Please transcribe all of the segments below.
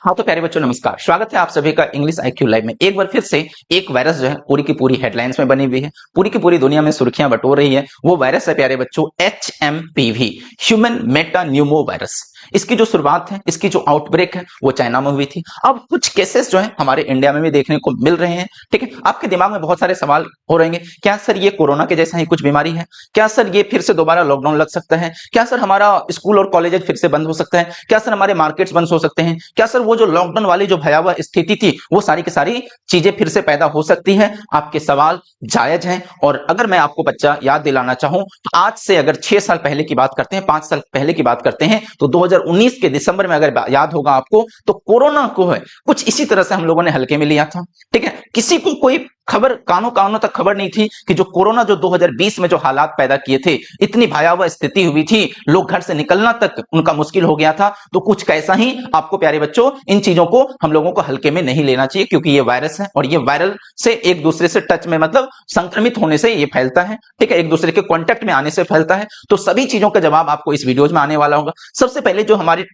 हाँ तो प्यारे बच्चों नमस्कार, स्वागत है आप सभी का इंग्लिश IQ लाइव में। एक बार फिर से एक वायरस जो है पूरी की पूरी हेडलाइंस में बनी हुई है, पूरी की पूरी दुनिया में सुर्खियां बटोर रही है। वो वायरस है प्यारे बच्चों HMPV, human Meta Numa virus. इसकी जो शुरुआत है, इसकी जो आउटब्रेक है वो चाइना में हुई थी। अब कुछ केसेस जो है हमारे इंडिया में भी देखने को मिल रहे हैं। ठीक है, आपके दिमाग में बहुत सारे सवाल हो रहेंगे, क्या सर ये कोरोना के जैसा ही कुछ बीमारी है? क्या सर ये फिर से दोबारा लॉकडाउन लग सकता है? क्या सर हमारा स्कूल और कॉलेज फिर से बंद हो सकता है? क्या सर हमारे मार्केट्स बंद हो सकते हैं? क्या सर वो जो लॉकडाउन वाली जो भयावह स्थिति थी वो सारी की सारी चीजें फिर से पैदा हो सकती है? आपके सवाल जायज हैं। और अगर मैं आपको बच्चा याद दिलाना चाहूं तो आज से अगर 6 साल पहले की बात करते हैं, 5 साल पहले की बात करते हैं, तो 2019 के दिसंबर में अगर याद होगा आपको, तो कोरोना को है कुछ इसी तरह से हम लोगों ने हल्के में लिया था। ठीक है, किसी को कोई खबर कानों तक खबर नहीं थी कि जो कोरोना जो 2020 में जो हालात पैदा किए थे, इतनी भयावह स्थिति हुई थी, लोग घर से निकलना तक उनका मुश्किल हो गया था। तो कुछ कैसा ही आपको प्यारे बच्चों इन चीजों को हम लोगों को हल्के में नहीं लेना चाहिए, क्योंकि ये वायरस है और ये वायरल से एक दूसरे से टच में मतलब संक्रमित होने से ये फैलता है। ठीक है, एक दूसरे के कांटेक्ट में आने से फैलता है। तो सभी चीजों का जवाब आपको इस वीडियोज में आने वाला होगा। सबसे पहले जो हमारे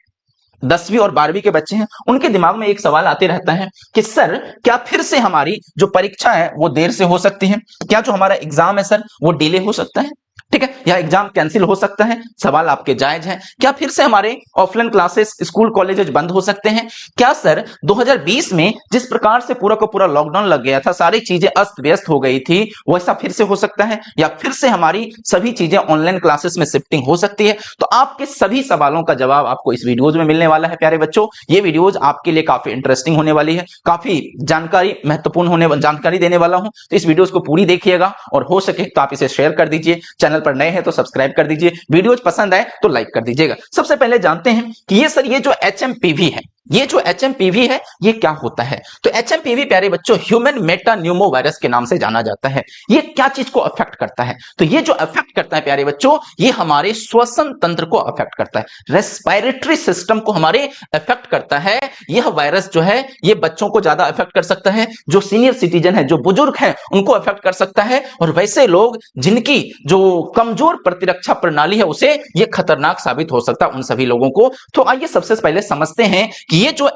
10वीं और 12वीं के बच्चे हैं, उनके दिमाग में एक सवाल आते रहता है कि सर क्या फिर से हमारी जो परीक्षा है वो देर से हो सकती है? क्या जो हमारा एग्जाम है सर वो डिले हो सकता है? ठीक है, या एग्जाम कैंसिल हो सकता है? सवाल आपके जायज हैं। क्या फिर से हमारे ऑफलाइन क्लासेस, स्कूल कॉलेजेस बंद हो सकते हैं? क्या सर 2020 में जिस प्रकार से पूरा का पूरा लॉकडाउन लग गया था, सारी चीजें अस्त व्यस्त हो गई थी, वैसा फिर से हो सकता है? या फिर से हमारी सभी चीजें ऑनलाइन क्लासेस में शिफ्टिंग हो सकती है? तो आपके सभी सवालों का जवाब आपको इस वीडियोज में मिलने वाला है प्यारे बच्चों। ये वीडियोज आपके लिए काफी इंटरेस्टिंग होने वाली है, काफी जानकारी महत्वपूर्ण जानकारी देने वाला हूं। तो इस वीडियोज को पूरी देखिएगा और हो सके तो आप इसे शेयर कर दीजिए। चैनल पर नए हैं तो सब्सक्राइब कर दीजिए, वीडियोज पसंद आए तो लाइक कर दीजिएगा। सबसे पहले जानते हैं कि ये जो HMPV है, ये जो HMPV है ये क्या होता है? तो HMPV प्यारे बच्चों ह्यूमन मेटा न्यूमो वायरस के नाम से जाना जाता है। ये क्या चीज को अफेक्ट करता है? तो ये जो अफेक्ट करता है प्यारे बच्चों, ये हमारे श्वसन तंत्र को अफेक्ट करता है, रेस्पिरेटरी सिस्टम को हमारे अफेक्ट करता है। यह वायरस जो है ये बच्चों को ज्यादा अफेक्ट कर सकता है, जो सीनियर सिटीजन है, जो बुजुर्ग है, उनको अफेक्ट कर सकता है, और वैसे लोग जिनकी जो कमजोर प्रतिरक्षा प्रणाली है उसे ये खतरनाक साबित हो सकता है, उन सभी लोगों को। तो आइए सबसे पहले समझते हैं कि ये जो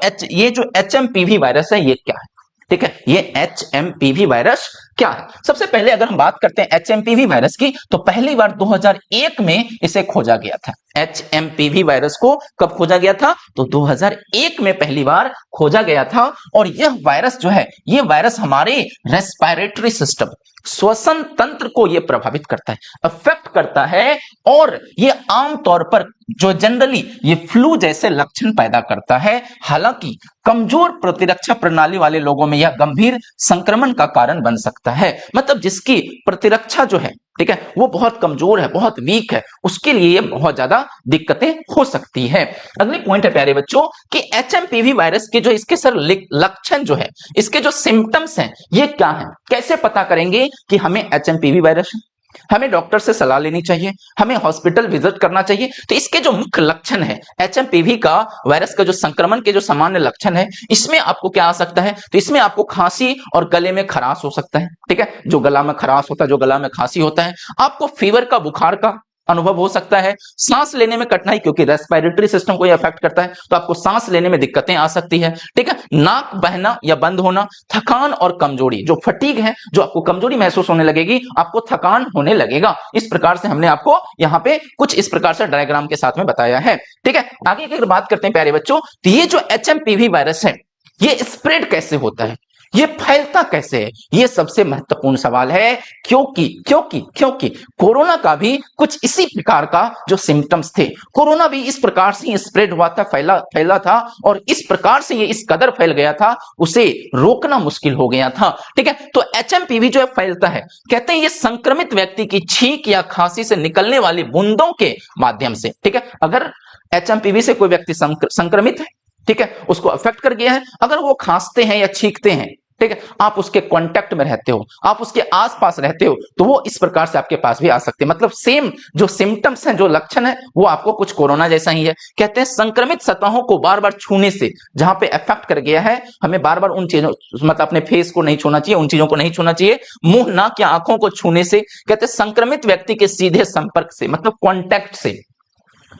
HMPV वायरस है ये क्या है। ठीक है, ये HMPV वायरस क्या है? सबसे पहले अगर हम बात करते हैं HMPV वायरस की, तो पहली बार 2001 में इसे खोजा गया था। HMPV वायरस को कब खोजा गया था? तो 2001 में पहली बार खोजा गया था। और यह वायरस जो है, ये वायरस हमारे रेस्पिरेटरी सिस्टम, श्वसन तंत्र को यह प्रभावित करता है, अफेक्ट करता है, और यह आमतौर पर जो जनरली ये फ्लू जैसे लक्षण पैदा करता है। हालांकि कमजोर प्रतिरक्षा प्रणाली वाले लोगों में यह गंभीर संक्रमण का कारण बन सकता है। मतलब जिसकी प्रतिरक्षा जो है, ठीक है, वो बहुत कमजोर है, बहुत वीक है, उसके लिए बहुत ज्यादा दिक्कतें हो सकती है। अगले पॉइंट है प्यारे बच्चों कि HMPV वायरस के जो इसके सर लक्षण जो है, इसके जो सिम्टम्स हैं ये क्या है? कैसे पता करेंगे कि हमें HMPV वायरस है? हमें डॉक्टर से सलाह लेनी चाहिए, हमें हॉस्पिटल विजिट करना चाहिए। तो इसके जो मुख्य लक्षण है, HMPV का वायरस का जो संक्रमण के जो सामान्य लक्षण है, इसमें आपको क्या आ सकता है? तो इसमें आपको खांसी और गले में खराश हो सकता है। ठीक है, जो गला में खराश होता है, जो गला में खांसी होता है, आपको फीवर का, बुखार का अनुभव हो सकता है, सांस लेने में कठिनाई, क्योंकि रेस्पिरेटरी सिस्टम को यह अफेक्ट करता है, तो आपको सांस लेने में दिक्कतें आ सकती है। ठीक है, नाक बहना या बंद होना, थकान और कमजोरी, जो फटीग है, जो आपको कमजोरी महसूस होने लगेगी, आपको थकान होने लगेगा। इस प्रकार से हमने आपको यहाँ पे कुछ इस प्रकार से डायग्राम के साथ में बताया है। ठीक है, आगे की अगर बात करते हैं प्यारे बच्चों, तो ये जो HMPV वायरस है ये स्प्रेड कैसे होता है, ये फैलता कैसे है? ये सबसे महत्वपूर्ण सवाल है, क्योंकि कोरोना का भी कुछ इसी प्रकार का जो सिम्टम्स थे, कोरोना भी इस प्रकार से स्प्रेड हुआ था, फैला था, और इस प्रकार से ये इस कदर फैल गया था, उसे रोकना मुश्किल हो गया था। ठीक है, तो HMPV जो है फैलता है, कहते हैं ये संक्रमित व्यक्ति की छींक या खांसी से निकलने वाली बूंदों के माध्यम से। ठीक है, अगर HMPV से कोई व्यक्ति संक्रमित है, ठीक है, उसको अफेक्ट कर गया है, अगर वो खांसते हैं या छींकते हैं, ठीक है, आप उसके कांटेक्ट में रहते हो, आप उसके आसपास रहते हो, तो वो इस प्रकार से आपके पास भी आ सकते हैं। मतलब सेम जो सिम्टम्स हैं, जो लक्षण है, वो आपको कुछ कोरोना जैसा ही है। कहते हैं संक्रमित सतहों को बार बार छूने से, जहां पे अफेक्ट कर गया है, हमें बार बार उन चीजों, मतलब अपने फेस को नहीं छूना चाहिए, उन चीजों को नहीं छूना चाहिए। मुंह, नाक या आंखों को छूने से, कहते हैं संक्रमित व्यक्ति के सीधे संपर्क से, मतलब कॉन्टैक्ट से,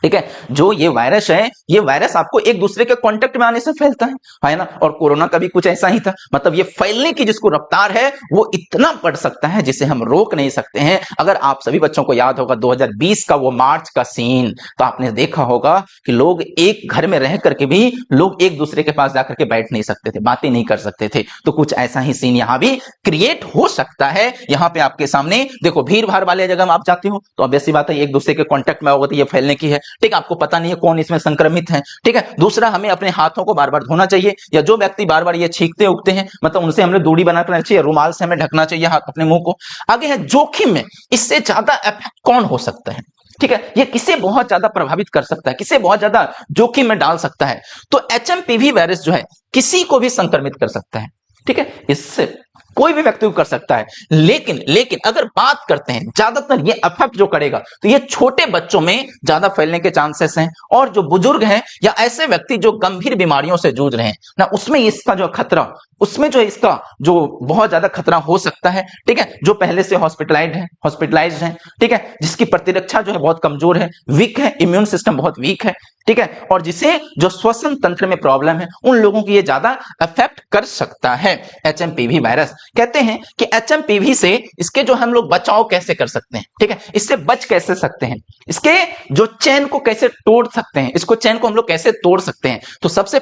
ठीक है। जो ये वायरस है, ये वायरस आपको एक दूसरे के कांटेक्ट में आने से फैलता है ना। और कोरोना का भी कुछ ऐसा ही था, मतलब ये फैलने की जिसको रफ्तार है वो इतना बढ़ सकता है जिसे हम रोक नहीं सकते हैं। अगर आप सभी बच्चों को याद होगा 2020 का वो मार्च का सीन, तो आपने देखा होगा कि लोग एक घर में रह करके भी लोग एक दूसरे के पास जाकर के बैठ नहीं सकते थे, बातें नहीं कर सकते थे। तो कुछ ऐसा ही सीन यहां भी क्रिएट हो सकता है। यहां पे आपके सामने देखो, भीड़ भाड़ वाले जगह में आप जाते हो तो ऑब्वियस सी बात है एक दूसरे के कांटेक्ट में होगा तो ये फैलने की है। ठीक है, आपको पता नहीं है कौन इसमें संक्रमित है। ठीक है, दूसरा हमें अपने हाथों को बार बार धोना चाहिए, या जो व्यक्ति बार बार ये छींकते उगते हैं मतलब उनसे हमें दूरी बना कर चाहिए, रुमाल से हमें ढकना चाहिए हाथ अपने मुंह को। आगे है जोखिम में, इससे ज्यादा इफेक्ट कौन हो सकता है। ठीक है, ये किसे बहुत ज्यादा प्रभावित कर सकता है, किसे बहुत ज्यादा जोखिम में डाल सकता है। तो एचएमपीवी वायरस जो है किसी को भी संक्रमित कर सकता है। ठीक है, इससे कोई भी व्यक्ति को कर सकता है। लेकिन अगर बात करते हैं ज्यादातर ये अफेक्ट जो करेगा तो ये छोटे बच्चों में ज्यादा फैलने के चांसेस हैं, और जो बुजुर्ग हैं या ऐसे व्यक्ति जो गंभीर बीमारियों से जूझ रहे हैं ना, उसमें इसका जो खतरा, उसमें जो इसका जो बहुत ज्यादा खतरा हो सकता है। ठीक है, जो पहले से हॉस्पिटलाइज्ड है, ठीक है, जिसकी प्रतिरक्षा जो है बहुत कमजोर है, वीक है, इम्यून सिस्टम बहुत वीक है। ठीक है, और जिसे जो श्वसन तंत्र में प्रॉब्लम है उन लोगों की ये ज्यादा अफेक्ट कर सकता है एचएमपीवी वायरस। कहते हैं कि एचएमपीवी से इसके जो हम लोग बचाव कैसे कर सकते हैं, ठीक है, इससे बच कैसे सकते हैं, इसके जो चैन को कैसे तोड़ सकते हैं, इसको चैन को हम लोग कैसे तोड़ सकते हैं। तो सबसे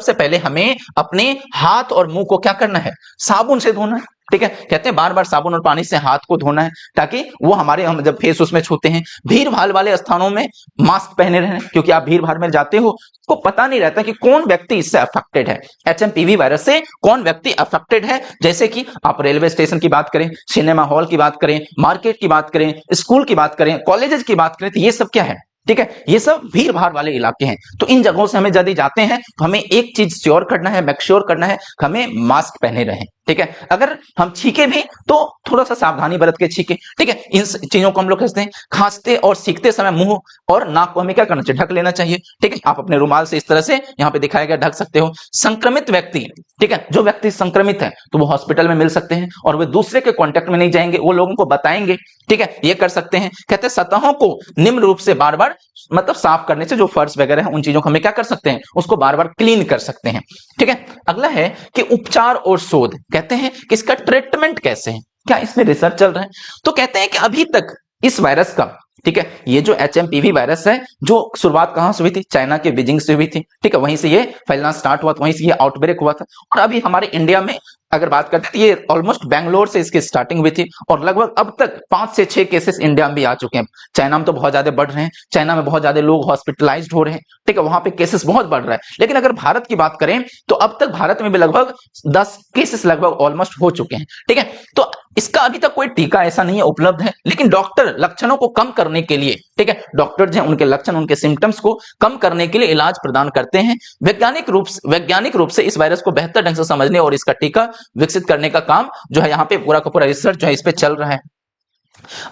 पहले हमें अपने हाथ और मुंह को क्या करना है, साबुन से धोना है। ठीक है, कहते हैं बार बार साबुन और पानी से हाथ को धोना है, ताकि वो हमारे, हम जब फेस उसमें छूते हैं, भीड़ भाड़ वाले स्थानों में मास्क पहने रहें, क्योंकि आप भीड़ भाड़ में जाते हो, को पता नहीं रहता कि कौन व्यक्ति इससे अफेक्टेड है, एचएमपीवी वायरस से कौन व्यक्ति अफेक्टेड है। जैसे कि आप रेलवे स्टेशन की बात करें, सिनेमा हॉल की बात करें, मार्केट की बात करें, स्कूल की बात करें, कॉलेजेस की बात करें, तो ये सब क्या है, ठीक है, ये सब भीड़ भाड़ वाले इलाके हैं। तो इन जगहों से हमें यदि जाते हैं तो हमें एक चीज श्योर करना है, मेक श्योर करना है, हमें मास्क पहने रहें। ठीक है, अगर हम छींके भी तो थोड़ा सा सावधानी बरत के छींके। ठीक है, इन चीजों को हम लोग कहते हैं, खांसते और सीखते समय मुंह और नाक को हमें क्या करना चाहिए, ढक लेना चाहिए। ठीक है, आप अपने रुमाल से इस तरह से यहाँ पे दिखाया गया ढक सकते हो। संक्रमित व्यक्ति, ठीक है, जो व्यक्ति संक्रमित है तो वो हॉस्पिटल में मिल सकते हैं और वे दूसरे के कॉन्टेक्ट में नहीं जाएंगे, वो लोगों को बताएंगे। ठीक है, ये कर सकते हैं। कहते हैं सतहों को निम्न रूप से बार बार मतलब साफ करने से, जो फर्श वगैरह है उन चीजों को हमें क्या कर सकते हैं, उसको बार बार क्लीन कर सकते हैं। ठीक है, अगला है कि उपचार और शोध। कहते हैं कि इसका ट्रीटमेंट कैसे है, क्या इसमें रिसर्च चल रहा है। तो कहते हैं कि अभी तक इस वायरस का, ठीक है, ये जो एचएमपीवी वायरस है, जो शुरुआत कहां से हुई थी, चाइना के बीजिंग से हुई थी। ठीक है, वहीं से ये फैलना स्टार्ट हुआ था, वहीं से ये आउटब्रेक हुआ था। और अभी हमारे इंडिया में अगर बात करते हैं तो ये ऑलमोस्ट बैंगलोर से इसकी स्टार्टिंग हुई थी, और लगभग अब तक 5 से 6 केसेस इंडिया में भी आ चुके हैं। चाइना में तो बहुत ज्यादा बढ़ रहे हैं, चाइना में बहुत ज्यादा लोग हॉस्पिटलाइज्ड हो रहे हैं। ठीक है, वहां पे केसेस बहुत बढ़ रहा है। लेकिन अगर भारत की बात करें तो अब तक भारत में भी लगभग 10 केसेस लगभग ऑलमोस्ट हो चुके हैं। ठीक है, तो इसका अभी तक कोई टीका ऐसा नहीं है उपलब्ध है, लेकिन डॉक्टर लक्षणों को कम करने के लिए, ठीक है, डॉक्टर जो है उनके लक्षण, उनके सिम्टम्स को कम करने के लिए इलाज प्रदान करते हैं। वैज्ञानिक रूप से इस वायरस को बेहतर ढंग से समझने और इसका टीका विकसित करने का काम जो है यहाँ पे पूरा का पूरा रिसर्च जो है इस पे चल रहा है।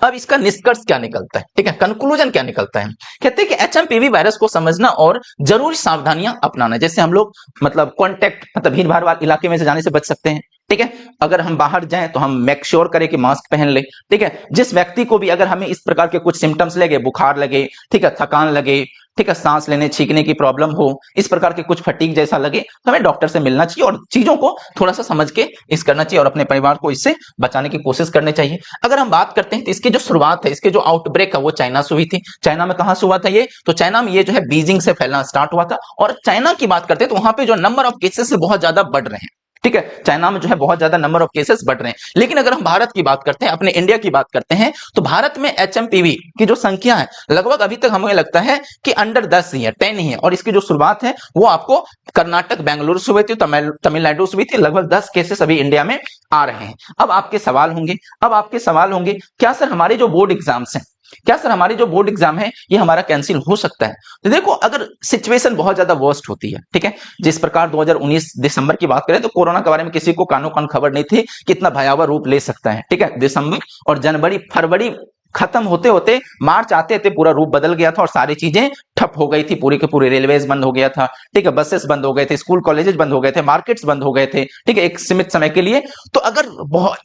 अब इसका निष्कर्ष क्या निकलता है, ठीक है, कंक्लूजन क्या निकलता है। कहते हैं कि एचएमपीवी वायरस को समझना और जरूरी सावधानियां अपनाना, जैसे हम लोग मतलब कांटेक्ट, मतलब भीड़ भाड़ वाले इलाके में से जाने से बच सकते हैं। ठीक है, अगर हम बाहर जाएं तो हम मेक श्योर करें कि मास्क पहन ले। ठीक है, जिस व्यक्ति को भी अगर हमें इस प्रकार के कुछ सिम्टम्स लगे, बुखार लगे, ठीक है, थकान लगे, ठीक है, सांस लेने छींकने की प्रॉब्लम हो, इस प्रकार के कुछ फटीग जैसा लगे, तो हमें डॉक्टर से मिलना चाहिए और चीजों को थोड़ा सा समझ के इस करना चाहिए और अपने परिवार को इससे बचाने की कोशिश करनी चाहिए। अगर हम बात करते हैं तो इसकी जो शुरुआत है, इसके जो आउटब्रेक है वो चाइना से हुई थी। चाइना में कहां से हुआ था ये, तो चाइना में ये जो है बीजिंग से फैलना स्टार्ट हुआ था। और चाइना की बात करते हैं तो वहां पे जो नंबर ऑफ केसेस है बहुत ज्यादा बढ़ रहे हैं। ठीक है, चाइना में जो है बहुत ज्यादा नंबर ऑफ केसेस बढ़ रहे हैं। लेकिन अगर हम भारत की बात करते हैं, अपने इंडिया की बात करते हैं, तो भारत में एचएमपीवी की जो संख्या है लगभग अभी तक हमें लगता है कि अंडर 10 ही है, 10 ही है। और इसकी जो शुरुआत है वो आपको कर्नाटक, बेंगलुरु से हुई थी, तमिलनाडु से हुई थी। लगभग 10 केसेस अभी इंडिया में आ रहे हैं। अब आपके सवाल होंगे, क्या सर हमारे जो बोर्ड एग्जाम्स हैं, क्या सर हमारी जो बोर्ड एग्जाम है ये हमारा कैंसिल हो सकता है। तो देखो, अगर सिचुएशन बहुत ज्यादा वर्स्ट होती है, ठीक है, जिस प्रकार 2019 दिसंबर की बात करें तो कोरोना के बारे में किसी को कानो कान खबर नहीं थी कितना भयावह रूप ले सकता है। ठीक है, दिसंबर और जनवरी फरवरी खत्म होते होते मार्च आते आते पूरा रूप बदल गया था और सारी चीजें ठप हो गई थी, पूरी के पूरे रेलवेज बंद हो गया था। ठीक है, बसेस बंद हो गए थे, स्कूल कॉलेजेस बंद हो गए थे, मार्केट्स बंद हो गए थे। ठीक है, एक सीमित समय के लिए। तो अगर बहुत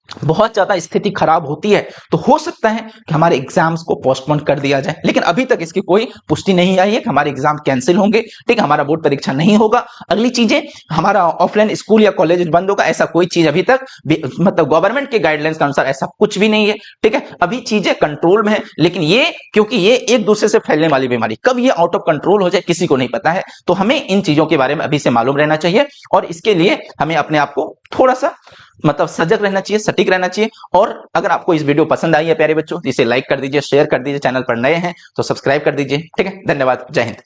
बहुत ज्यादा स्थिति खराब होती है तो हो सकता है कि हमारे एग्जाम्स को पोस्टपोन कर दिया जाए, लेकिन अभी तक इसकी कोई पुष्टि नहीं आई है कि हमारे एग्जाम कैंसिल होंगे, ठीक है, हमारा बोर्ड परीक्षा नहीं होगा। अगली चीजें, हमारा ऑफलाइन स्कूल या कॉलेज बंद होगा, ऐसा कोई चीज अभी तक मतलब गवर्नमेंट के गाइडलाइंस के अनुसार ऐसा कुछ भी नहीं है, ठीक है। अभी चीजें कंट्रोल में है, लेकिन ये क्योंकि ये एक दूसरे से फैलने वाली बीमारी, कब ये आउट ऑफ कंट्रोल हो जाए किसी को नहीं पता है, तो हमें इन चीजों के बारे में अभी से मालूम रहना चाहिए और इसके लिए हमें अपने आप को थोड़ा सा मतलब सजग रहना चाहिए, सटीक रहना चाहिए। और अगर आपको इस वीडियो पसंद आई है प्यारे बच्चों, तो इसे लाइक कर दीजिए, शेयर कर दीजिए, चैनल पर नए हैं तो सब्सक्राइब कर दीजिए, ठीक है। धन्यवाद, जय हिंद।